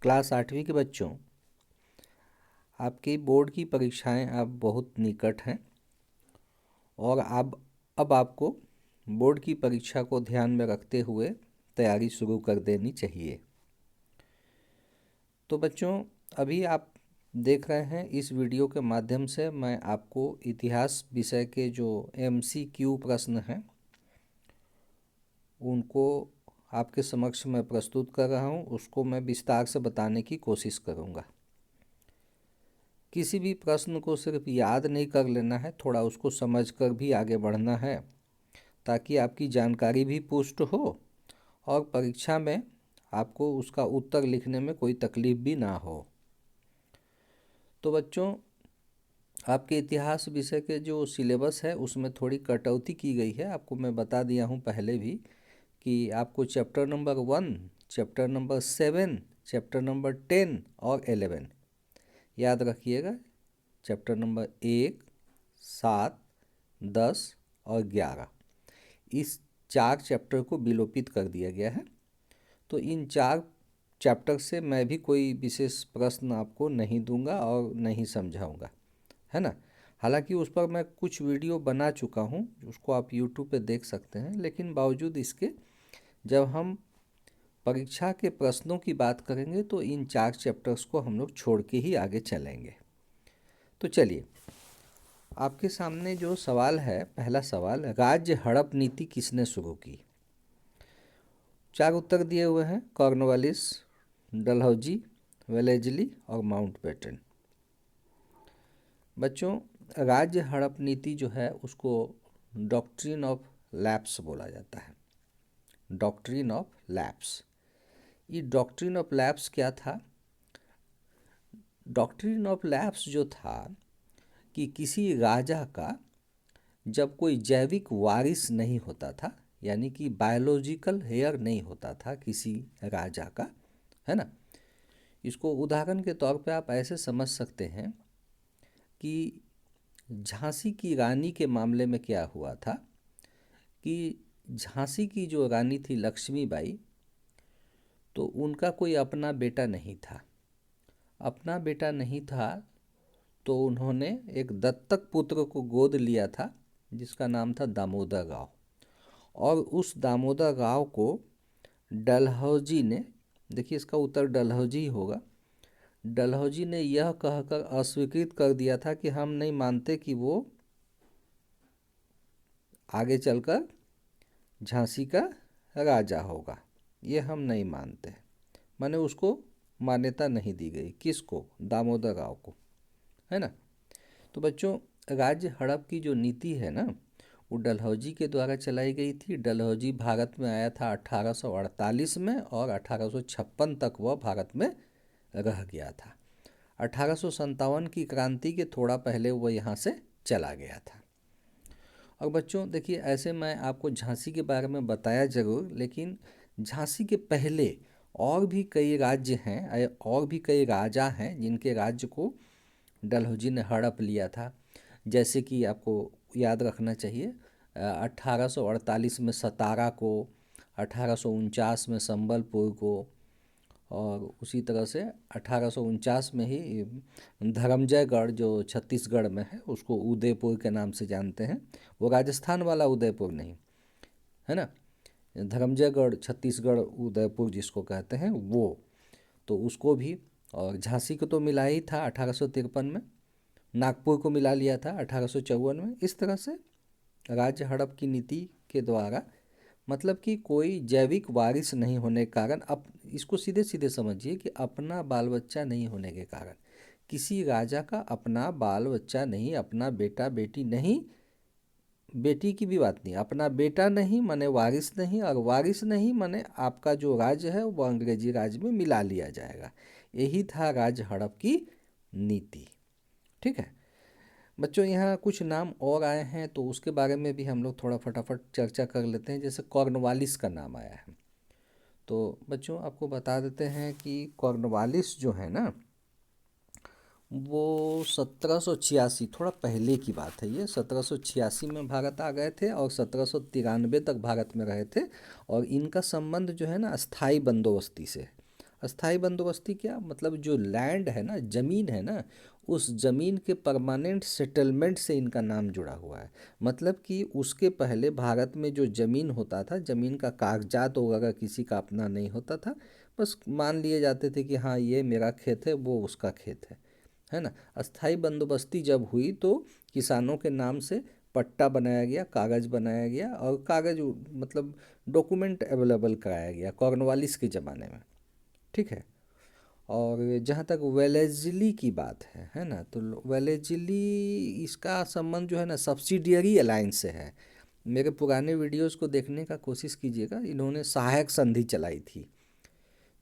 Class 8वीं के बच्चों, आपकी बोर्ड की परीक्षाएं अब बहुत निकट हैं और अब आपको बोर्ड की परीक्षा को ध्यान में रखते हुए तैयारी शुरू कर देनी चाहिए। तो बच्चों, अभी आप देख रहे हैं इस वीडियो के माध्यम से मैं आपको इतिहास विषय के जो MCQ प्रश्न हैं उनको आपके समक्ष मैं प्रस्तुत कर रहा हूं। उसको मैं विस्तार से बताने की कोशिश करूंगा। किसी भी प्रश्न को सिर्फ याद नहीं कर लेना है, थोड़ा उसको समझकर भी आगे बढ़ना है ताकि आपकी जानकारी भी पुष्ट हो और परीक्षा में आपको उसका उत्तर लिखने में कोई तकलीफ भी ना हो। तो बच्चों, आपके इतिहास विषय के जो सिलेबस है उसमें थोड़ी कटौती की गई है। आपको मैं बता दिया हूँ पहले भी कि आपको chapter number 1, chapter number 7, chapter number 10 और 11 याद रखिएगा। चैप्टर नंबर 1, 7, 10 और 11 इस 4 चैप्टर को विलोपित कर दिया गया है। तो इन 4 चैप्टर से मैं भी कोई विशेष प्रश्न आपको नहीं दूंगा और नहीं समझाऊंगा, है ना। हालांकि उस पर मैं कुछ वीडियो बना चुका हूं, उसको आप YouTube पे देख सकते हैं, लेकिन बावजूद इसके जब हम परीक्षा के प्रश्नों की बात करेंगे तो इन 4 चैप्टर्स को हम लोग छोड़ के ही आगे चलेंगे। तो चलिए, आपके सामने जो सवाल है, पहला सवाल, राज्य हड़प नीति किसने शुरू की? 4 उत्तर दिए हुए हैं, कॉर्नवालिस, डलहौजी, वेलेजली और माउंटबेटन। बच्चों, राज्य हड़प नीति जो है उसको डॉक्ट्रिन ऑफ लैप्स बोला जाता है। Doctrine of lapse. ये डॉक्ट्रिन ऑफ लैप्स क्या था? डॉक्ट्रिन ऑफ लैप्स जो था कि किसी राजा का जब कोई जैविक वारिस नहीं होता था, यानी कि बायोलॉजिकल हेयर नहीं होता था किसी राजा का, है ना। इसको उदाहरण के तौर पे आप ऐसे समझ सकते हैं कि झांसी की रानी के मामले में क्या हुआ था कि झांसी की जो रानी थी लक्ष्मीबाई, तो उनका कोई अपना बेटा नहीं था। अपना बेटा नहीं था तो उन्होंने एक दत्तक पुत्र को गोद लिया था जिसका नाम था दामोदर राव, और उस दामोदर राव को डलहौजी ने, देखिए इसका उत्तर डलहौजी होगा, डलहौजी ने यह कहकर अस्वीकृत कर दिया था कि हम नहीं मानते कि वो आगे चलकर झांसी का राजा होगा, ये हम नहीं मानते। माने उसको मान्यता नहीं दी गई। किसको? दामोदर राव को, है ना। तो बच्चों, राज्य हड़प की जो नीति है ना, वो डलहौजी के द्वारा चलाई गई थी। डलहौजी भारत में आया था 1848 में और 1856 तक वह भारत में रह गया था। 1857 की क्रांति के थोड़ा पहले वह यहाँ से चला गया था। और बच्चों देखिए, ऐसे मैं आपको झांसी के बारे में बताया ज़रूर, लेकिन झांसी के पहले और भी कई राज्य हैं और भी कई राजा हैं जिनके राज्य को डलहौजी ने हड़प लिया था। जैसे कि आपको याद रखना चाहिए 1848 में सतारा को, 1849 में संबलपुर को, और उसी तरह से 1849 में ही धर्मजयगढ़ जो छत्तीसगढ़ में है उसको उदयपुर के नाम से जानते हैं। वो राजस्थान वाला उदयपुर नहीं, है ना। धर्मजयगढ़ छत्तीसगढ़ उदयपुर जिसको कहते हैं वो, तो उसको भी, और झांसी को तो मिला ही था 1853 में, नागपुर को मिला लिया था 1854 में। इस तरह से राज्य हड़प की नीति के द्वारा, मतलब कि कोई जैविक वारिस नहीं होने के कारण, अब इसको सीधे सीधे समझिए कि अपना बाल बच्चा नहीं होने के कारण, किसी राजा का अपना बाल बच्चा नहीं, अपना बेटा बेटी नहीं, बेटी की भी बात नहीं, अपना बेटा नहीं माने वारिस नहीं, और वारिस नहीं माने आपका जो राज्य है वो अंग्रेजी राज्य में मिला लिया जाएगा। यही था राज्य हड़प की नीति। ठीक है बच्चों, यहाँ कुछ नाम और आए हैं तो उसके बारे में भी हम लोग थोड़ा फटाफट चर्चा कर लेते हैं। जैसे कॉर्नवालिस का नाम आया है, तो बच्चों आपको बता देते हैं कि कॉर्नवालिस जो है ना, वो 1786, थोड़ा पहले की बात है ये, 1786 में भारत आ गए थे और 1793 तक भारत में रहे थे। और इनका संबंध जो है ना स्थायी बंदोबस्ती से, अस्थाई बंदोबस्ती क्या मतलब, जो लैंड है ना, ज़मीन है ना, उस ज़मीन के परमानेंट सेटलमेंट से इनका नाम जुड़ा हुआ है। मतलब कि उसके पहले भारत में जो ज़मीन होता था, ज़मीन का कागजात वगैरह किसी का अपना नहीं होता था, बस मान लिए जाते थे कि हाँ ये मेरा खेत है, वो उसका खेत है ना। अस्थाई बंदोबस्ती जब हुई तो किसानों के नाम से पट्टा बनाया गया, कागज़ बनाया गया, और कागज़ मतलब डॉक्यूमेंट अवेलेबल कराया गया कॉर्नवालिस के ज़माने में, ठीक है। और जहाँ तक वेलेजली की बात है ना, तो वेलेजली इसका संबंध जो है ना सब्सिडियरी अलायंस से है। मेरे पुराने वीडियोस को देखने का कोशिश कीजिएगा, इन्होंने सहायक संधि चलाई थी।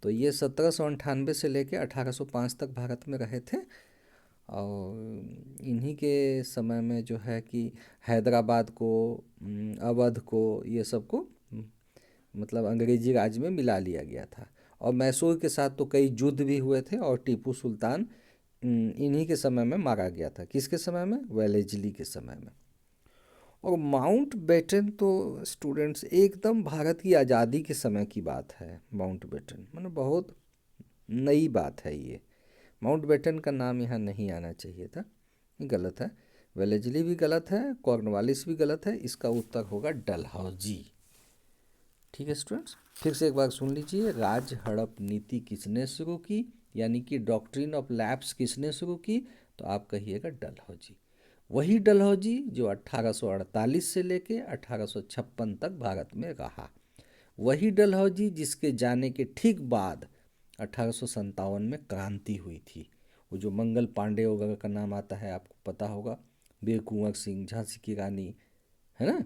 तो ये 1798 से लेकर 1805 तक भारत में रहे थे, और इन्हीं के समय में जो है कि हैदराबाद को, अवध को, ये सब को मतलब अंग्रेजी राज में मिला लिया गया था। और मैसूर के साथ तो कई युद्ध भी हुए थे, और टीपू सुल्तान इन्हीं के समय में मारा गया था। किसके समय में? वेलेजली के समय में। और माउंट बेटन तो स्टूडेंट्स एकदम भारत की आज़ादी के समय की बात है। माउंट बेटन मतलब बहुत नई बात है ये। माउंट बेटन का नाम यहाँ नहीं आना चाहिए था, ये गलत है। वेलेजली भी गलत है, कॉर्नवालिस भी गलत है। इसका उत्तर होगा डलहौजी। ठीक है स्टूडेंट्स, फिर से एक बार सुन लीजिए। राज हड़प नीति किसने शुरू की, यानी कि डॉक्ट्रिन ऑफ लैप्स किसने शुरू की, तो आप कहिएगा डलहौजी। वही डलहौजी जो 1848 से लेके 1856 तक भारत में रहा। वही डलहौजी जिसके जाने के ठीक बाद 1857 में क्रांति हुई थी। वो जो मंगल पांडे वगैरह का नाम आता है आपको पता होगा, वीर कुंवर सिंह, झांसी की रानी, है ना।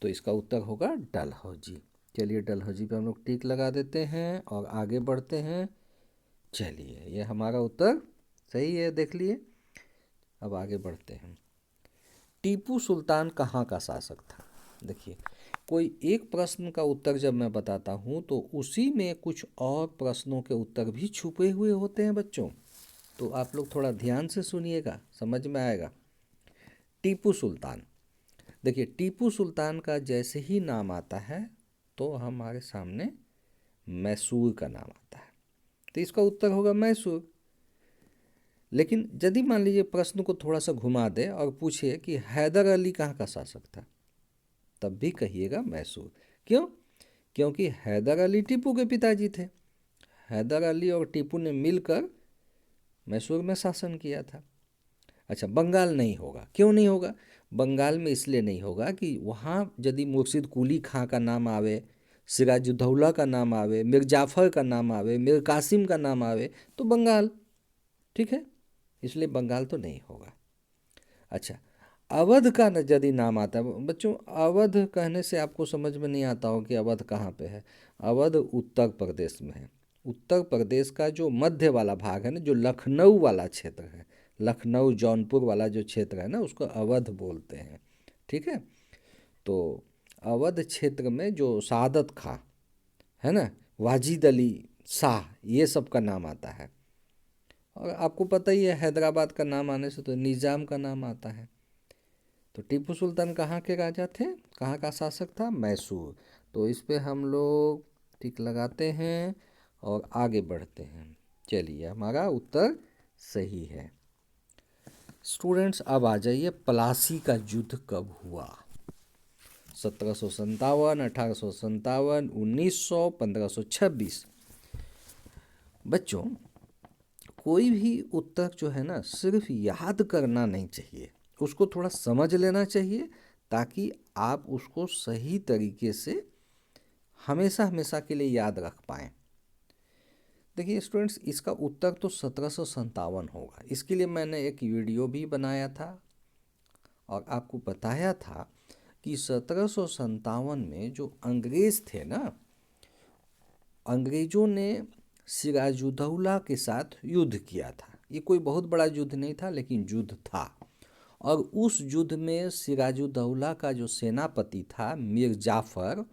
तो इसका उत्तर होगा डलहौजी। चलिए डलहौजी पे हम लोग टिक लगा देते हैं और आगे बढ़ते हैं। चलिए ये हमारा उत्तर सही है, देख लिए। अब आगे बढ़ते हैं। टीपू सुल्तान कहाँ का शासक था? देखिए, कोई एक प्रश्न का उत्तर जब मैं बताता हूँ तो उसी में कुछ और प्रश्नों के उत्तर भी छुपे हुए होते हैं बच्चों, तो आप लोग थोड़ा ध्यान से सुनिएगा, समझ में आएगा। टीपू सुल्तान, देखिए टीपू सुल्तान का जैसे ही नाम आता है तो हमारे सामने मैसूर का नाम आता है, तो इसका उत्तर होगा मैसूर। लेकिन यदि मान लीजिए प्रश्न को थोड़ा सा घुमा दे और पूछिए कि हैदर अली कहाँ का शासक था, तब भी कहिएगा मैसूर। क्यों? क्योंकि हैदर अली टीपू के पिताजी थे। हैदर अली और टीपू ने मिलकर मैसूर में शासन किया था। अच्छा, बंगाल नहीं होगा। क्यों नहीं होगा? बंगाल में इसलिए नहीं होगा कि वहाँ यदि मुर्शिद कुली खां का नाम आवे, सिराजुद्दौला का नाम आवे, मिर जाफ़र का नाम आवे, मिर कासिम का नाम आवे, तो बंगाल, ठीक है, इसलिए बंगाल तो नहीं होगा। अच्छा, अवध का यदि नाम आता है बच्चों, अवध कहने से आपको समझ में नहीं आता हो कि अवध कहाँ पे है। अवध उत्तर प्रदेश में है। उत्तर प्रदेश का जो मध्य वाला भाग है ना, जो लखनऊ वाला क्षेत्र है, लखनऊ जौनपुर वाला जो क्षेत्र है ना, उसको अवध बोलते हैं, ठीक है। तो अवध क्षेत्र में जो सादत खां है ना, वाजिद अली शाह, ये सब का नाम आता है। और आपको पता ही है हैदराबाद का नाम आने से तो निज़ाम का नाम आता है। तो टीपू सुल्तान कहाँ के राजा थे, कहाँ का शासक था? मैसूर। तो इस पे हम लोग टिक लगाते हैं और आगे बढ़ते हैं। चलिए हमारा उत्तर सही है। स्टूडेंट्स अब आ जाइए, प्लासी का युद्ध कब हुआ? 1757, 1857, 1900, 1526। बच्चों, कोई भी उत्तर जो है ना सिर्फ याद करना नहीं चाहिए, उसको थोड़ा समझ लेना चाहिए, ताकि आप उसको सही तरीके से हमेशा हमेशा के लिए याद रख पाएँ। देखिए स्टूडेंट्स, इसका उत्तर तो 1757 होगा। इसके लिए मैंने एक वीडियो भी बनाया था और आपको बताया था कि 1757 में जो अंग्रेज़ थे ना, अंग्रेज़ों ने सिराजुद्दौला के साथ युद्ध किया था। ये कोई बहुत बड़ा युद्ध नहीं था, लेकिन युद्ध था। और उस युद्ध में सिराजुद्दौला का जो सेनापति था मीर जाफ़र,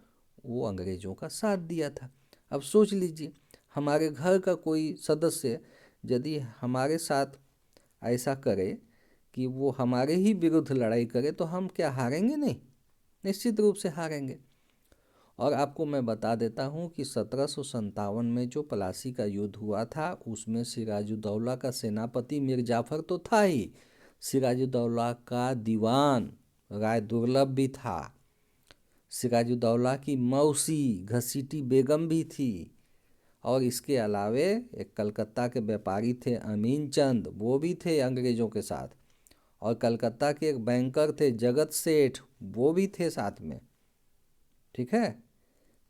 वो अंग्रेज़ों का साथ दिया था। अब सोच लीजिए, हमारे घर का कोई सदस्य यदि हमारे साथ ऐसा करे कि वो हमारे ही विरुद्ध लड़ाई करे, तो हम क्या हारेंगे? नहीं, निश्चित रूप से हारेंगे। और आपको मैं बता देता हूँ कि 1757 में जो प्लासी का युद्ध हुआ था उसमें सिराजुद्दौला का सेनापति मीर जाफर तो था ही, सिराजुद्दौला का दीवान राय दुर्लभ भी था, सिराजुद्दौला की मौसी घसीटी बेगम भी थी, और इसके अलावे एक कलकत्ता के व्यापारी थे अमीन चंद, वो भी थे अंग्रेज़ों के साथ, और कलकत्ता के एक बैंकर थे जगत सेठ, वो भी थे साथ में। ठीक है,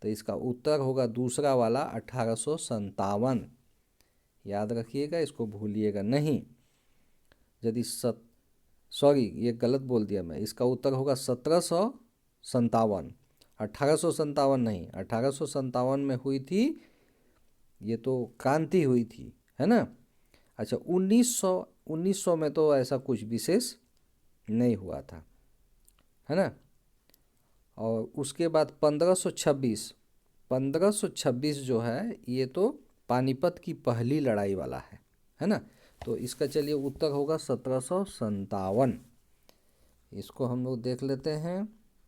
तो इसका उत्तर होगा दूसरा वाला 1857। याद रखिएगा, इसको भूलिएगा नहीं। यदि सॉरी ये गलत बोल दिया मैं, इसका उत्तर होगा 1757, 1857 नहीं, 1857 में हुई थी ये तो क्रांति हुई थी, है ना। अच्छा 1900 में तो ऐसा कुछ विशेष नहीं हुआ था, है ना। और उसके बाद 1526 जो है ये तो पानीपत की पहली लड़ाई वाला है ना। तो इसका चलिए उत्तर होगा 1757। इसको हम लोग देख लेते हैं,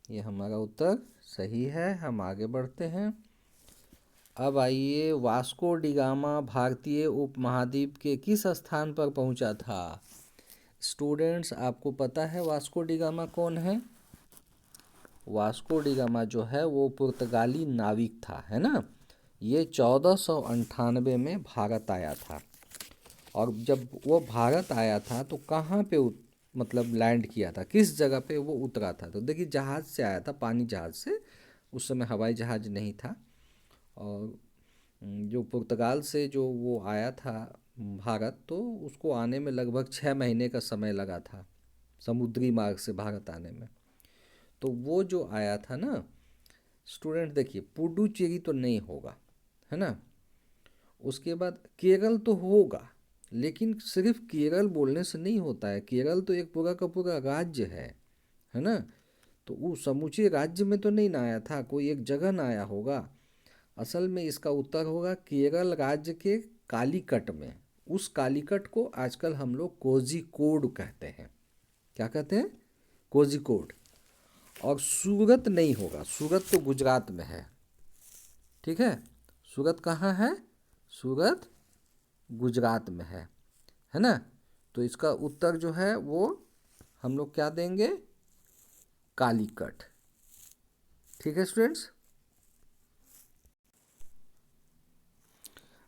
ये हमारा उत्तर सही है। हम आगे बढ़ते हैं। अब आइए, वास्को डिगामा भारतीय उपमहाद्वीप के किस स्थान पर पहुंचा था। स्टूडेंट्स, आपको पता है वास्को डिगामा कौन है? वास्को डिगामा जो है वो पुर्तगाली नाविक था, है ना। ये 1498 में भारत आया था, और जब वो भारत आया था तो कहाँ पे मतलब लैंड किया था, किस जगह पे वो उतरा था? तो देखिए जहाज़ से आया था, पानी जहाज़ से, उस समय हवाई जहाज़ नहीं था। और जो पुर्तगाल से जो वो आया था भारत, तो उसको आने में लगभग 6 महीने का समय लगा था, समुद्री मार्ग से भारत आने में। तो वो जो आया था ना स्टूडेंट, देखिए पुडुचेरी तो नहीं होगा, है ना। उसके बाद केरल तो होगा, लेकिन सिर्फ केरल बोलने से नहीं होता है, केरल तो एक पूरा का पूरा राज्य है ना। तो वो समूचे राज्य में तो नहीं ना आया था, कोई एक जगह ना आया होगा। असल में इसका उत्तर होगा केरल राज्य के कालीकट में। उस कालीकट को आजकल हम लोग कोझिकोड कहते हैं। क्या कहते हैं? कोझिकोड। और सूरत नहीं होगा, सूरत तो गुजरात में है, ठीक है। सूरत कहाँ है? सूरत गुजरात में है ना। तो इसका उत्तर जो है वो हम लोग क्या देंगे? कालीकट। ठीक है स्टूडेंट्स।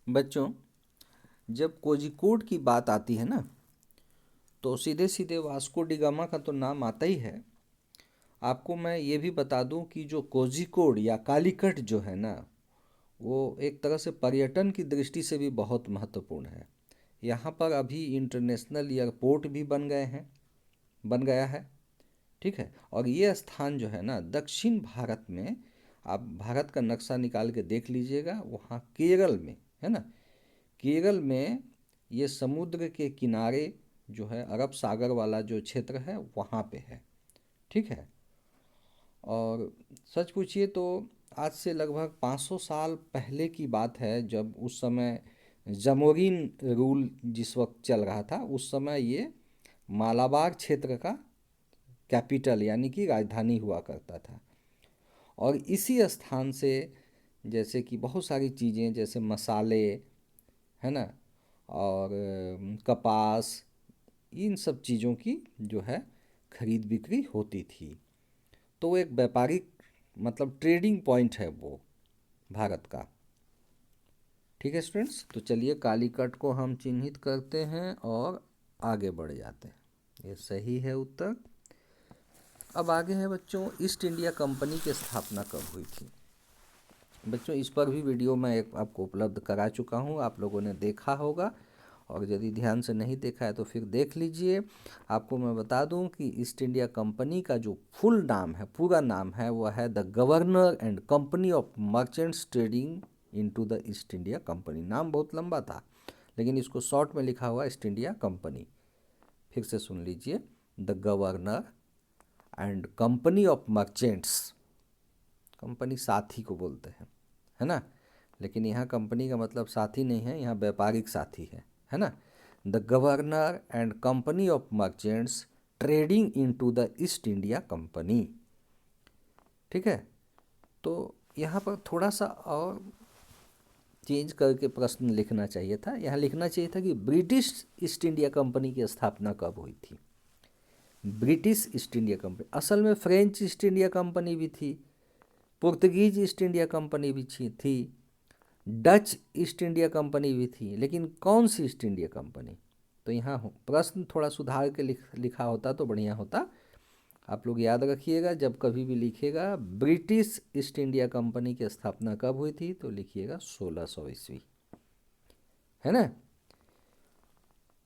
बच्चों, जब कोझिकोड की बात आती है ना, तो सीधे सीधे वास्को डिगामा का तो नाम आता ही है। आपको मैं ये भी बता दूं कि जो कोझिकोड या कालीकट जो है ना, वो एक तरह से पर्यटन की दृष्टि से भी बहुत महत्वपूर्ण है। यहाँ पर अभी इंटरनेशनल एयरपोर्ट भी बन गया है, ठीक है। और ये स्थान जो है ना दक्षिण भारत में, आप भारत का नक्शा निकाल के देख लीजिएगा, वहाँ केरल में, है ना, केरल में ये समुद्र के किनारे जो है अरब सागर वाला जो क्षेत्र है वहाँ पे है, ठीक है। और सच पूछिए तो आज से लगभग 500 साल पहले की बात है, जब उस समय जमोरिन रूल जिस वक्त चल रहा था, उस समय ये मालाबार क्षेत्र का कैपिटल यानी कि राजधानी हुआ करता था। और इसी स्थान से जैसे कि बहुत सारी चीज़ें जैसे मसाले, है ना, और कपास, इन सब चीज़ों की जो है खरीद बिक्री होती थी। तो वो एक व्यापारिक मतलब ट्रेडिंग पॉइंट है वो भारत का। ठीक है स्टूडेंट्स, तो चलिए कालीकट को हम चिन्हित करते हैं और आगे बढ़ जाते हैं। ये सही है उत्तर। अब आगे है बच्चों, ईस्ट इंडिया कंपनी की स्थापना कब हुई थी। बच्चों इस पर भी वीडियो मैं एक आपको उपलब्ध करा चुका हूँ, आप लोगों ने देखा होगा, और यदि ध्यान से नहीं देखा है तो फिर देख लीजिए। आपको मैं बता दूं कि ईस्ट इंडिया कंपनी का जो फुल नाम है, पूरा नाम है, वह है the governor and company of merchants trading into the east India company. नाम बहुत लंबा था, लेकिन इसको शॉर्ट में लिखा हुआ ईस्ट इंडिया कंपनी। फिर से सुन लीजिए, the governor and company of merchants, company साथी को बोलते हैं, है ना, लेकिन यहाँ कंपनी का मतलब साथी नहीं है, यहाँ व्यापारिक साथी है ना। The governor and company of merchants trading into the east India company, ठीक है। तो यहाँ पर थोड़ा सा और चेंज करके प्रश्न लिखना चाहिए था। यहाँ लिखना चाहिए था कि ब्रिटिश ईस्ट इंडिया कंपनी की स्थापना कब हुई थी। ब्रिटिश ईस्ट इंडिया कंपनी, असल में फ्रेंच ईस्ट इंडिया कंपनी भी थी, पुर्तगीज ईस्ट इंडिया कंपनी भी थी, डच ईस्ट इंडिया कंपनी भी थी, लेकिन कौन सी ईस्ट इंडिया कंपनी। तो यहाँ प्रश्न थोड़ा सुधार के लिखा होता तो बढ़िया होता। आप लोग याद रखिएगा, जब कभी भी लिखिएगा ब्रिटिश ईस्ट इंडिया कंपनी की स्थापना कब हुई थी तो लिखिएगा 1600 ईस्वी, है ना।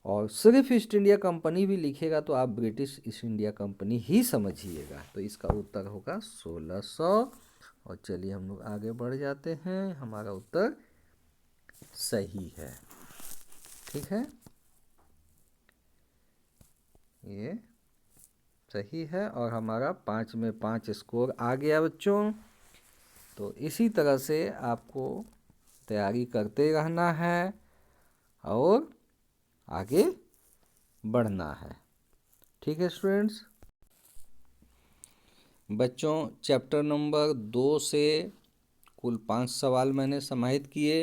और सिर्फ ईस्ट इंडिया कंपनी भी लिखेगा तो आप ब्रिटिश ईस्ट इंडिया कंपनी ही समझिएगा। तो इसका उत्तर होगा 1600। और चलिए हम लोग आगे बढ़ जाते हैं, हमारा उत्तर सही है। ठीक है, ये सही है और हमारा 5 में 5 स्कोर आ गया बच्चों। तो इसी तरह से आपको तैयारी करते रहना है और आगे बढ़ना है। ठीक है स्टूडेंट्स, बच्चों चैप्टर नंबर 2 से कुल 5 सवाल मैंने समाहित किए।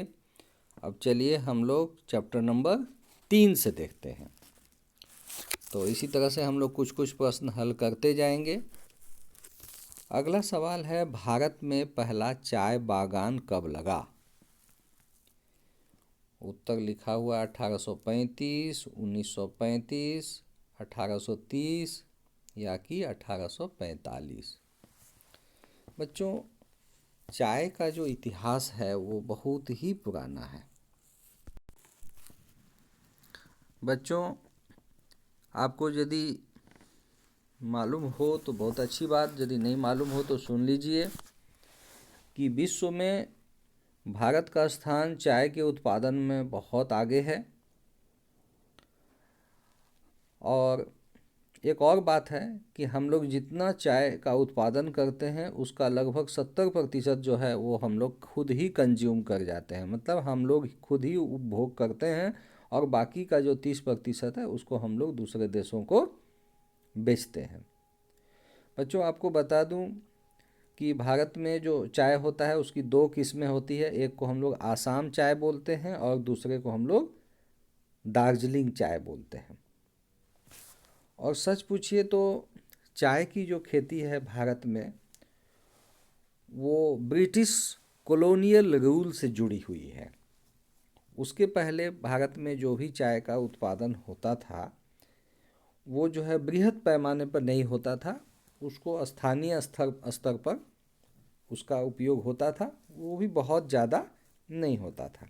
अब चलिए हम लोग चैप्टर नंबर 3 से देखते हैं। तो इसी तरह से हम लोग कुछ कुछ प्रश्न हल करते जाएंगे। अगला सवाल है, भारत में पहला चाय बागान कब लगा। उत्तर लिखा हुआ 1835, 1935, 1830 या कि 1845। बच्चों चाय का जो इतिहास है वो बहुत ही पुराना है। बच्चों आपको यदि मालूम हो तो बहुत अच्छी बात, यदि नहीं मालूम हो तो सुन लीजिए कि विश्व में भारत का स्थान चाय के उत्पादन में बहुत आगे है। और एक और बात है कि हम लोग जितना चाय का उत्पादन करते हैं उसका लगभग 70% जो है वो हम लोग खुद ही कंज्यूम कर जाते हैं, मतलब हम लोग खुद ही उपभोग करते हैं और बाकी का जो 30% है उसको हम लोग दूसरे देशों को बेचते हैं। बच्चों आपको बता दूं कि भारत में जो चाय होता है उसकी 2 किस्में होती है, एक को हम लोग आसाम चाय बोलते हैं और दूसरे को हम लोग दार्जिलिंग चाय बोलते हैं। और सच पूछिए तो चाय की जो खेती है भारत में वो ब्रिटिश कॉलोनियल रूल से जुड़ी हुई है। उसके पहले भारत में जो भी चाय का उत्पादन होता था वो जो है बृहद पैमाने पर नहीं होता था, उसको स्थानीय स्तर पर उसका उपयोग होता था, वो भी बहुत ज़्यादा नहीं होता था।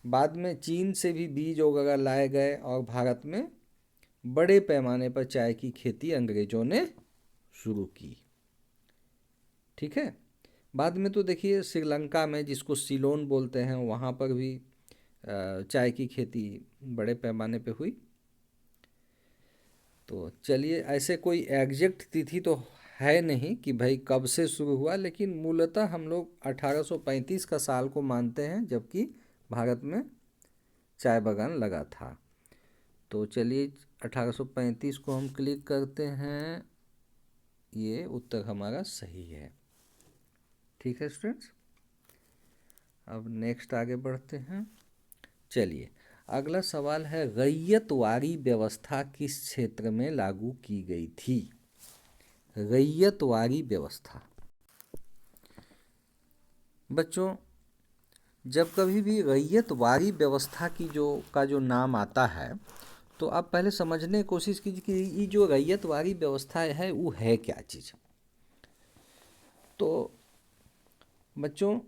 बाद में चीन से भी बीज वगैरह लाए गए और भारत में बड़े पैमाने पर चाय की खेती अंग्रेजों ने शुरू की। ठीक है, बाद में तो देखिए श्रीलंका में, जिसको सिलोन बोलते हैं, वहाँ पर भी चाय की खेती बड़े पैमाने पे हुई। तो चलिए ऐसे कोई एग्जैक्ट तिथि तो है नहीं कि भाई कब से शुरू हुआ, लेकिन मूलतः हम लोग 1835 का साल को मानते हैं जबकि भारत में चाय बागान लगा था। तो चलिए 1835 को हम क्लिक करते हैं, ये उत्तर हमारा सही है। ठीक है स्टूडेंट्स, अब नेक्स्ट आगे बढ़ते हैं। चलिए अगला सवाल है, रैयतवाड़ी व्यवस्था किस क्षेत्र में लागू की गई थी। रैयतवाड़ी व्यवस्था, बच्चों जब कभी भी रैयतवाड़ी व्यवस्था की जो नाम आता है तो आप पहले समझने की कोशिश कीजिए कि ये जो रैयतवाड़ी व्यवस्था है वो है क्या चीज़। तो बच्चों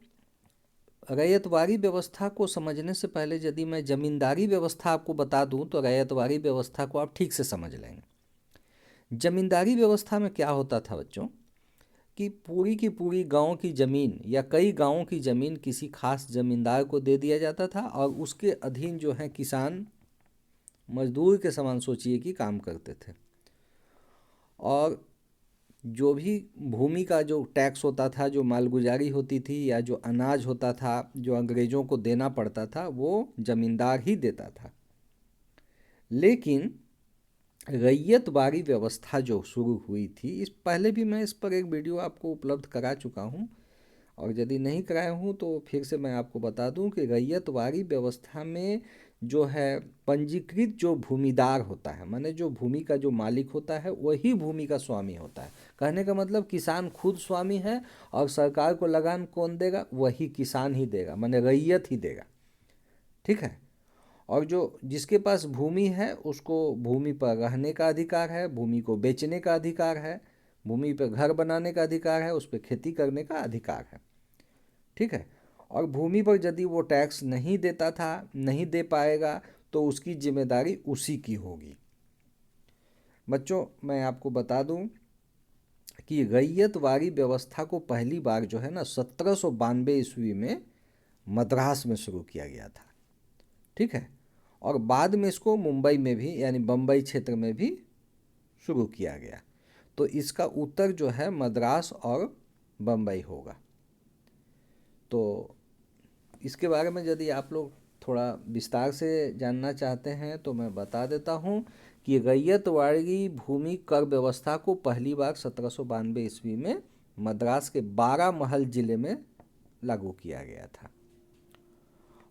रैयतवाड़ी व्यवस्था को समझने से पहले यदि मैं ज़मींदारी व्यवस्था आपको बता दूं तो रैयतवाड़ी व्यवस्था को आप ठीक से समझ लेंगे। ज़मींदारी व्यवस्था में क्या होता था बच्चों कि पूरी की पूरी गांव की ज़मीन या कई गांवों की ज़मीन किसी खास ज़मींदार को दे दिया जाता था और उसके अधीन जो है किसान मजदूर के समान सोचिए कि काम करते थे। और जो भी भूमि का जो टैक्स होता था, जो मालगुजारी होती थी या जो अनाज होता था जो अंग्रेज़ों को देना पड़ता था वो ज़मींदार ही देता था। लेकिन रैयतवाड़ी व्यवस्था जो शुरू हुई थी, इस पहले भी मैं इस पर एक वीडियो आपको उपलब्ध करा चुका हूँ, और यदि नहीं कराए हूँ तो फिर से मैं आपको बता दूं कि रैयतवाड़ी व्यवस्था में जो है पंजीकृत जो भूमिदार होता है, माने जो भूमि का जो मालिक होता है वही भूमि का स्वामी होता है। कहने का मतलब किसान खुद स्वामी है और सरकार को लगान कौन देगा, वही किसान ही देगा, माने रैयत ही देगा। ठीक है। और जो जिसके पास भूमि है उसको भूमि पर रहने का अधिकार है, भूमि को बेचने का अधिकार है, भूमि पर घर बनाने का अधिकार है, उस पर खेती करने का अधिकार है। ठीक है। और भूमि पर यदि वो टैक्स नहीं देता था, नहीं दे पाएगा, तो उसकी जिम्मेदारी उसी की होगी। बच्चों मैं आपको बता दूं कि रैयतवाड़ी व्यवस्था को पहली बार जो है ना 1792 ईस्वी में मद्रास में शुरू किया गया था। ठीक है। और बाद में इसको मुंबई में भी यानी बम्बई क्षेत्र में भी शुरू किया गया। तो इसका उत्तर जो है मद्रास और बम्बई होगा। तो इसके बारे में यदि आप लोग थोड़ा विस्तार से जानना चाहते हैं तो मैं बता देता हूँ कि रैयतवाड़ी भूमि कर व्यवस्था को पहली बार 1792 ईस्वी में मद्रास के 12 महल जिले में लागू किया गया था।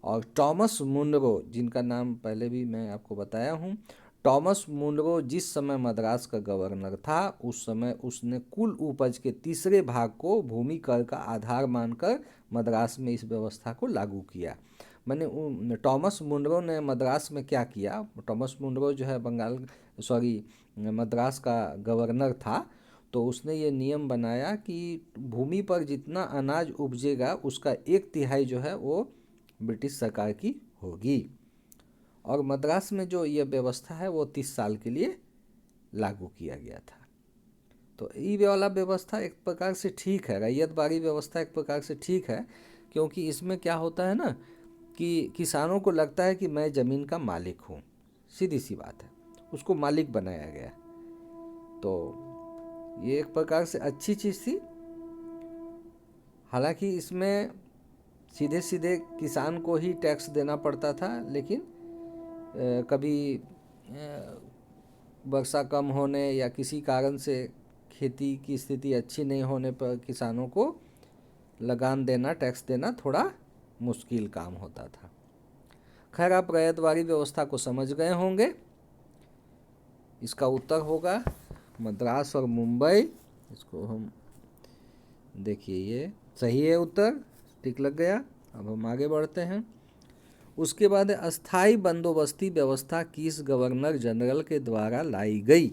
और टॉमस मुनरो, जिनका नाम पहले भी मैं आपको बताया हूँ, टॉमस मुनरो जिस समय मद्रास का गवर्नर था उस समय उसने कुल उपज के तीसरे भाग को भूमि कर का आधार मानकर मद्रास में इस व्यवस्था को लागू किया। मैंने टॉमस मुनरो ने मद्रास में क्या किया, टॉमस मुनरो जो है मद्रास का गवर्नर था, तो उसने ये नियम बनाया कि भूमि पर जितना अनाज उपजेगा उसका 1/3 जो है वो ब्रिटिश सरकार की होगी। और मद्रास में जो यह व्यवस्था है वो 30 साल के लिए लागू किया गया था। तो ये वाला व्यवस्था एक प्रकार से ठीक है, रैयतवाड़ी व्यवस्था एक प्रकार से ठीक है, क्योंकि इसमें क्या होता है ना कि किसानों को लगता है कि मैं ज़मीन का मालिक हूँ, सीधी सी बात है, उसको मालिक बनाया गया। तो ये एक प्रकार से अच्छी चीज़ थी। हालांकि इसमें सीधे सीधे किसान को ही टैक्स देना पड़ता था, लेकिन कभी वर्षा कम होने या किसी कारण से खेती की स्थिति अच्छी नहीं होने पर किसानों को लगान देना, टैक्स देना थोड़ा मुश्किल काम होता था। खैर आप रैयतवाड़ी व्यवस्था को समझ गए होंगे। इसका उत्तर होगा मद्रास और मुंबई। इसको हम देखिए, ये सही है उत्तर, टिक लग गया। अब हम आगे बढ़ते हैं। उसके बाद अस्थाई बंदोबस्ती व्यवस्था किस गवर्नर जनरल के द्वारा लाई गई।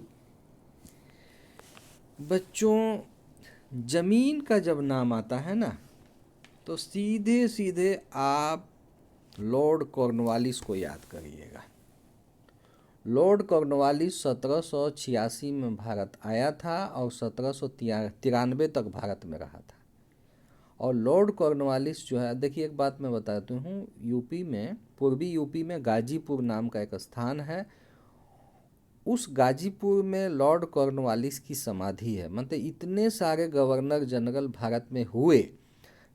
बच्चों जमीन का जब नाम आता है ना तो सीधे सीधे आप लॉर्ड कॉर्नवालिस को याद करिएगा। लॉर्ड कॉर्नवालिस 1786 में भारत आया था और 1793 तक भारत में रहा था। और लॉर्ड कॉर्नवालिस जो है, देखिए एक बात मैं बताती हूँ, यूपी में, पूर्वी यूपी में गाजीपुर नाम का एक स्थान है। उस गाजीपुर में लॉर्ड कॉर्नवालिस की समाधि है। मतलब इतने सारे गवर्नर जनरल भारत में हुए,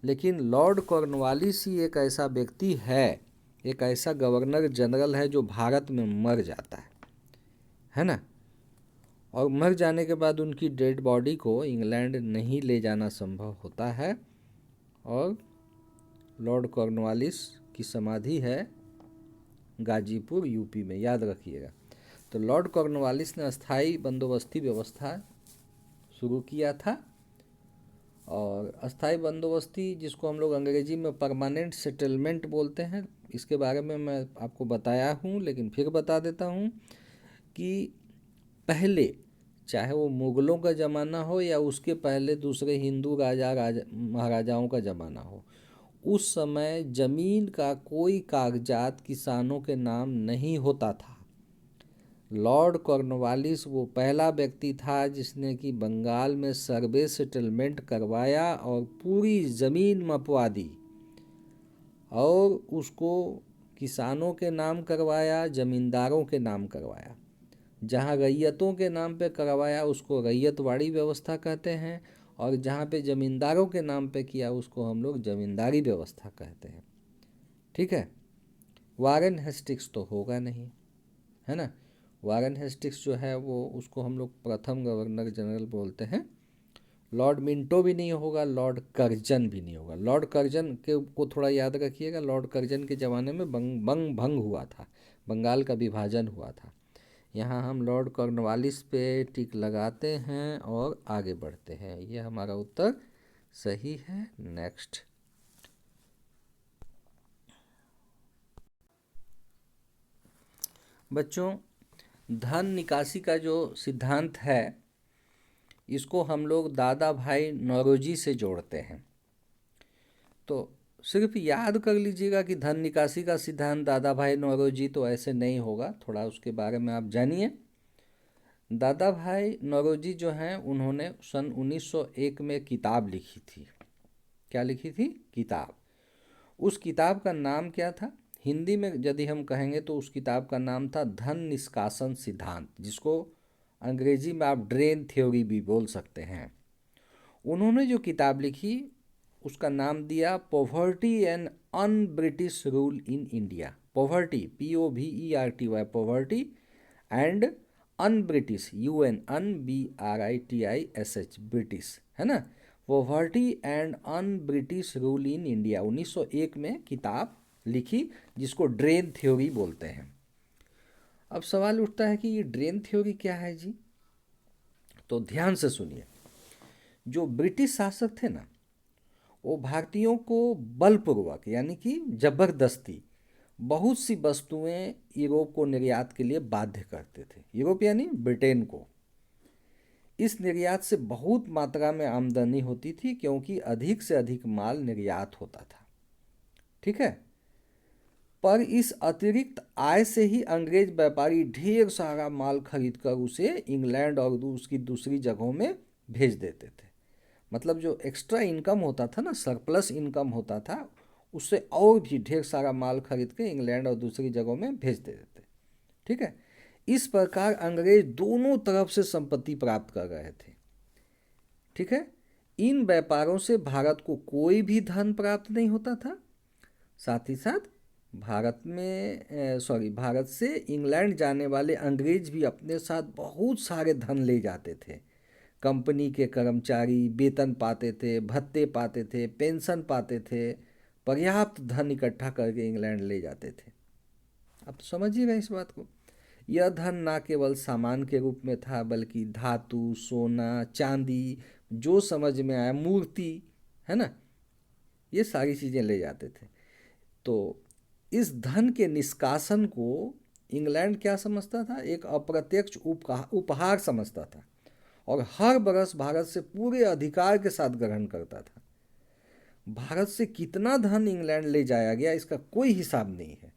लेकिन लॉर्ड कॉर्नवालिस ही एक ऐसा व्यक्ति है, एक ऐसा गवर्नर जनरल है जो भारत में मर जाता है ना। और मर जाने के बाद उनकी डेड बॉडी को इंग्लैंड नहीं ले जाना संभव होता है, और लॉर्ड कॉर्नवालिस की समाधि है गाजीपुर यूपी में, याद रखिएगा। तो लॉर्ड कॉर्नवालिस ने अस्थाई बंदोबस्ती व्यवस्था शुरू किया था। और अस्थाई बंदोबस्ती, जिसको हम लोग अंग्रेजी में परमानेंट सेटलमेंट बोलते हैं, इसके बारे में मैं आपको बताया हूँ, लेकिन फिर बता देता हूँ कि पहले, चाहे वो मुग़लों का ज़माना हो या उसके पहले दूसरे हिंदू महाराजाओं का ज़माना हो, उस समय ज़मीन का कोई कागजात किसानों के नाम नहीं होता था। लॉर्ड कॉर्नवालिस वो पहला व्यक्ति था जिसने कि बंगाल में सर्वे सेटलमेंट करवाया और पूरी ज़मीन मपवा दी, और उसको किसानों के नाम करवाया, ज़मींदारों के नाम करवाया। जहाँ रैयतों के नाम पे करवाया उसको रैयतवाड़ी व्यवस्था कहते हैं, और जहाँ पे ज़मींदारों के नाम पे किया उसको हम लोग ज़मींदारी व्यवस्था कहते हैं। ठीक है। वारेन हेस्टिक्स तो होगा नहीं, है ना। वारेन हेस्टिक्स जो है वो, उसको हम लोग प्रथम गवर्नर जनरल बोलते हैं, लॉर्ड मिंटो भी नहीं होगा, लॉर्ड कर्जन भी नहीं होगा। लॉर्ड कर्जन के को थोड़ा याद रखिएगा, लॉर्ड कर्जन के ज़माने में भंग हुआ था, बंगाल का विभाजन हुआ था। यहाँ हम लॉर्ड कॉर्नवालिस पे टिक लगाते हैं और आगे बढ़ते हैं। ये हमारा उत्तर सही है। नेक्स्ट। बच्चों, धन निकासी का जो सिद्धांत है इसको हम लोग दादा भाई नौरोजी से जोड़ते हैं। तो सिर्फ याद कर लीजिएगा कि धन निकासी का सिद्धांत दादा भाई नौरोजी, तो ऐसे नहीं होगा, थोड़ा उसके बारे में आप जानिए। दादा भाई नौरोजी जो हैं उन्होंने सन 1901 में किताब लिखी थी। क्या लिखी थी? किताब। उस किताब का नाम क्या था? हिंदी में यदि हम कहेंगे तो उस किताब का नाम था धन निष्कासन सिद्धांत, जिसको अंग्रेजी में आप ड्रेन थ्योरी भी बोल सकते हैं। उन्होंने जो किताब लिखी उसका नाम दिया poverty and un British rule in India. Poverty, POVERTY, poverty and un British, UNBRITISH, British, है ना। Poverty and un British rule in India 1901 में किताब लिखी, जिसको ड्रेन थ्योरी बोलते हैं। अब सवाल उठता है कि ये ड्रेन थ्योरी क्या है जी? तो ध्यान से सुनिए। जो ब्रिटिश शासक थे ना, वो भारतीयों को बलपूर्वक यानी कि जबरदस्ती बहुत सी वस्तुएं यूरोप को निर्यात के लिए बाध्य करते थे। यूरोप यानी ब्रिटेन को। इस निर्यात से बहुत मात्रा में आमदनी होती थी, क्योंकि अधिक से अधिक माल निर्यात होता था। ठीक है। पर इस अतिरिक्त आय से ही अंग्रेज व्यापारी ढेर सारा माल खरीदकर उसे इंग्लैंड और उसकी दूसरी जगहों में भेज देते थे। मतलब जो एक्स्ट्रा इनकम होता था ना, सरप्लस इनकम होता था, उससे और भी ढेर सारा माल खरीद के इंग्लैंड और दूसरी जगहों में भेज देते थे। ठीक है। इस प्रकार अंग्रेज दोनों तरफ से संपत्ति प्राप्त कर रहे थे। ठीक है। इन व्यापारों से भारत को कोई भी धन प्राप्त नहीं होता था। साथ ही साथ भारत से इंग्लैंड जाने वाले अंग्रेज भी अपने साथ बहुत सारे धन ले जाते थे। कंपनी के कर्मचारी वेतन पाते थे, भत्ते पाते थे, पेंशन पाते थे, पर्याप्त धन इकट्ठा करके इंग्लैंड ले जाते थे। अब तो समझिएगा इस बात को। यह धन ना केवल सामान के रूप में था, बल्कि धातु, सोना, चांदी, जो समझ में आया, मूर्ति, है ना, ये सारी चीज़ें ले जाते थे। तो इस धन के निष्कासन को इंग्लैंड क्या समझता था? एक अप्रत्यक्ष उपहार समझता था, और हर बरस भारत से पूरे अधिकार के साथ ग्रहण करता था। भारत से कितना धन इंग्लैंड ले जाया गया इसका कोई हिसाब नहीं है,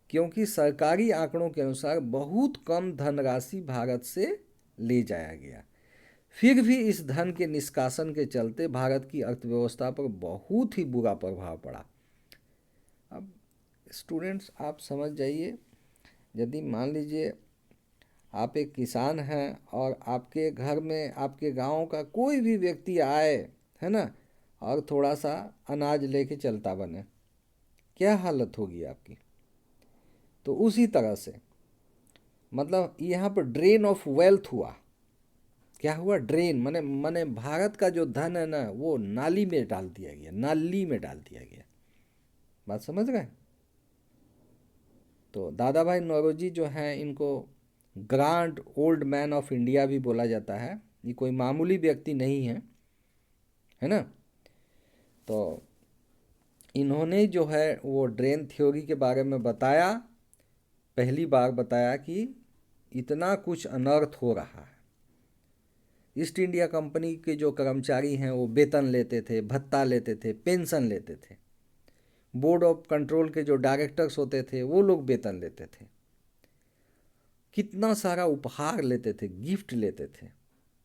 क्योंकि सरकारी आंकड़ों के अनुसार बहुत कम धनराशि भारत से ले जाया गया। फिर भी इस धन के निष्कासन के चलते भारत की अर्थव्यवस्था पर बहुत ही बुरा प्रभाव पड़ा। अब स्टूडेंट्स आप समझ जाइए, यदि मान लीजिए आप एक किसान हैं और आपके घर में आपके गांव का कोई भी व्यक्ति आए, है ना, और थोड़ा सा अनाज लेके चलता बने, क्या हालत होगी आपकी? तो उसी तरह से मतलब यहाँ पर ड्रेन ऑफ वेल्थ हुआ। क्या हुआ? ड्रेन माने भारत का जो धन है ना, वो नाली में डाल दिया गया, नाली में डाल दिया गया। बात समझ गए? तो दादा भाई नौरोजी जो हैं, इनको grand old man of India भी बोला जाता है। ये कोई मामूली व्यक्ति नहीं है ना। तो इन्होंने जो है वो ड्रेन थ्योरी के बारे में बताया, पहली बार बताया कि इतना कुछ अनर्थ हो रहा है। ईस्ट इंडिया कंपनी के जो कर्मचारी हैं वो वेतन लेते थे, भत्ता लेते थे, पेंशन लेते थे। बोर्ड ऑफ कंट्रोल के जो डायरेक्टर्स होते थे वो लोग वेतन लेते थे। कितना सारा उपहार लेते थे, गिफ्ट लेते थे।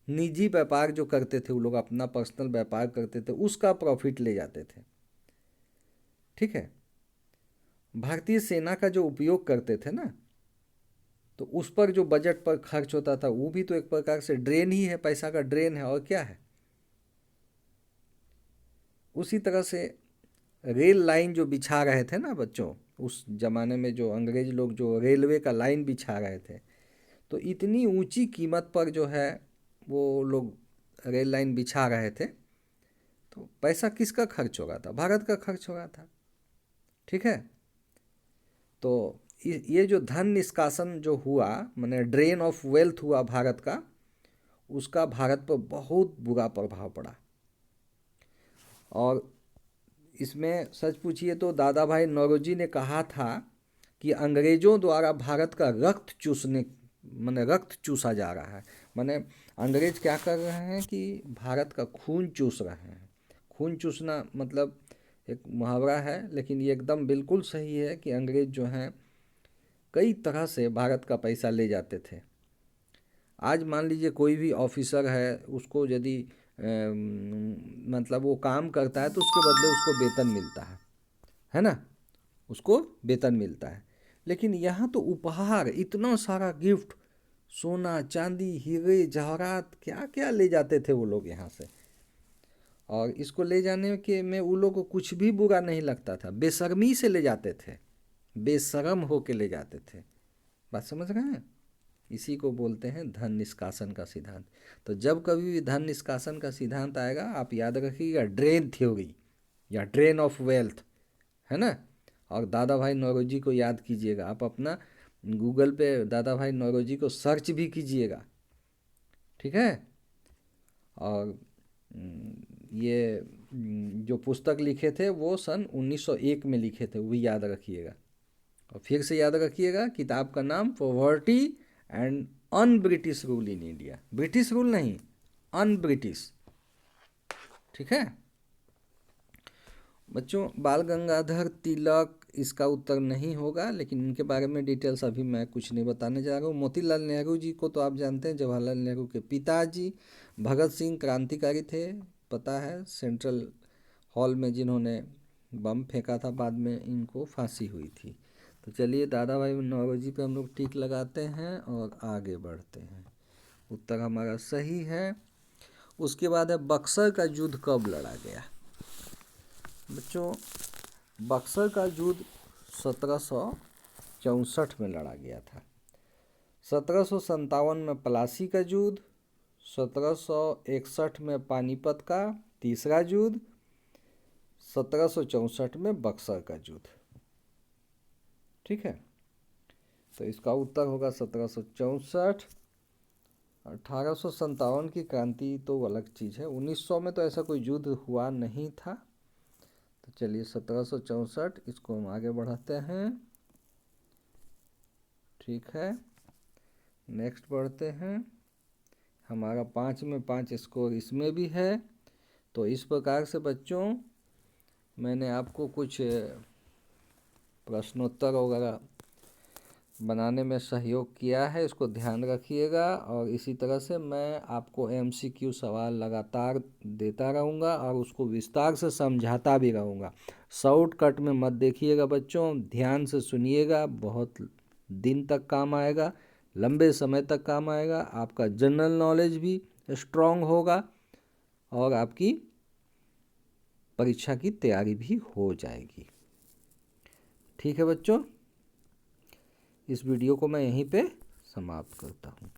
निजी व्यापार जो करते थे वो लोग, अपना पर्सनल व्यापार करते थे, उसका प्रॉफिट ले जाते थे। ठीक है। भारतीय सेना का जो उपयोग करते थे ना, तो उस पर जो बजट पर खर्च होता था वो भी तो एक प्रकार से ड्रेन ही है, पैसा का ड्रेन है, और क्या है। उसी तरह से रेल लाइन जो बिछा रहे थे ना बच्चों, उस जमाने में जो अंग्रेज लोग जो रेलवे का लाइन बिछा रहे थे, तो इतनी ऊंची कीमत पर जो है वो लोग रेल लाइन बिछा रहे थे, तो पैसा किसका खर्च हो रहा था? भारत का खर्च हो रहा था। ठीक है, तो ये जो धन निष्कासन जो हुआ, माने ड्रेन ऑफ वेल्थ हुआ भारत का, उसका भारत पर बहुत बुरा प्रभाव पड़ा। और इसमें सच पूछिए तो दादा भाई नौरोजी ने कहा था कि अंग्रेज़ों द्वारा भारत का रक्त चूसने, माने रक्त चूसा जा रहा है। माने अंग्रेज क्या कर रहे हैं कि भारत का खून चूस रहे हैं। खून चूसना मतलब एक मुहावरा है, लेकिन ये एकदम बिल्कुल सही है कि अंग्रेज जो हैं कई तरह से भारत का पैसा ले जाते थे। आज मान लीजिए कोई भी ऑफिसर है, उसको यदि मतलब वो काम करता है तो उसके बदले उसको वेतन मिलता है ना, उसको वेतन मिलता है। लेकिन यहाँ तो उपहार, इतना सारा गिफ्ट, सोना चांदी हीरे जवाहरात, क्या क्या ले जाते थे वो लोग यहाँ से। और इसको ले जाने के में वो लोग को कुछ भी बुरा नहीं लगता था, बेशर्मी से ले जाते थे, बेशर्म होके ले जाते थे। बात समझ रहे हैं? इसी को बोलते हैं धन निष्कासन का सिद्धांत। तो जब कभी भी धन निष्कासन का सिद्धांत आएगा, आप याद रखिएगा ड्रेन थ्योरी या ड्रेन ऑफ वेल्थ, है ना। और दादा भाई नौरोजी को याद कीजिएगा, आप अपना गूगल पे दादा भाई नौरोजी को सर्च भी कीजिएगा, ठीक है। और ये जो पुस्तक लिखे थे वो सन 1901 में लिखे थे, वो भी याद रखिएगा। और फिर से याद रखिएगा, किताब का नाम poverty and un British rule in India. British rule नहीं, अन ब्रिटिश, ठीक है बच्चों। बाल गंगाधर तिलक इसका उत्तर नहीं होगा, लेकिन इनके बारे में डिटेल्स अभी मैं कुछ नहीं बताने जा रहा हूँ। मोतीलाल नेहरू जी को तो आप जानते हैं, जवाहरलाल नेहरू के पिताजी। भगत सिंह क्रांतिकारी थे, पता है, सेंट्रल हॉल में जिन्होंने बम फेंका था, बाद में इनको फांसी हुई थी। तो चलिए दादा भाई नौरोजी पे हम लोग टिक लगाते हैं और आगे बढ़ते हैं। उत्तर हमारा सही है। उसके बाद है बक्सर का युद्ध कब लड़ा गया? बच्चों बक्सर का युद्ध 1764 में लड़ा गया था। 1757 में प्लासी का युद्ध, 1761 में पानीपत का तीसरा युद्ध, 1764 में बक्सर का युद्ध, ठीक है। तो इसका उत्तर होगा 1764। 1857 की क्रांति तो अलग चीज़ है, 1900 में तो ऐसा कोई युद्ध हुआ नहीं था। तो चलिए 1764, इसको हम आगे बढ़ाते हैं, ठीक है। नेक्स्ट बढ़ते हैं। हमारा 5 में 5 स्कोर इसमें भी है। तो इस प्रकार से बच्चों मैंने आपको कुछ प्रश्नोत्तर वगैरह बनाने में सहयोग किया है, इसको ध्यान रखिएगा। और इसी तरह से मैं आपको MCQ सवाल लगातार देता रहूँगा और उसको विस्तार से समझाता भी रहूँगा। शॉर्टकट में मत देखिएगा बच्चों, ध्यान से सुनिएगा, बहुत दिन तक काम आएगा, लंबे समय तक काम आएगा। आपका जनरल नॉलेज भी स्ट्रॉन्ग होगा और आपकी परीक्षा की तैयारी भी हो जाएगी, ठीक है बच्चों। इस वीडियो को मैं यहीं पे समाप्त करता हूँ।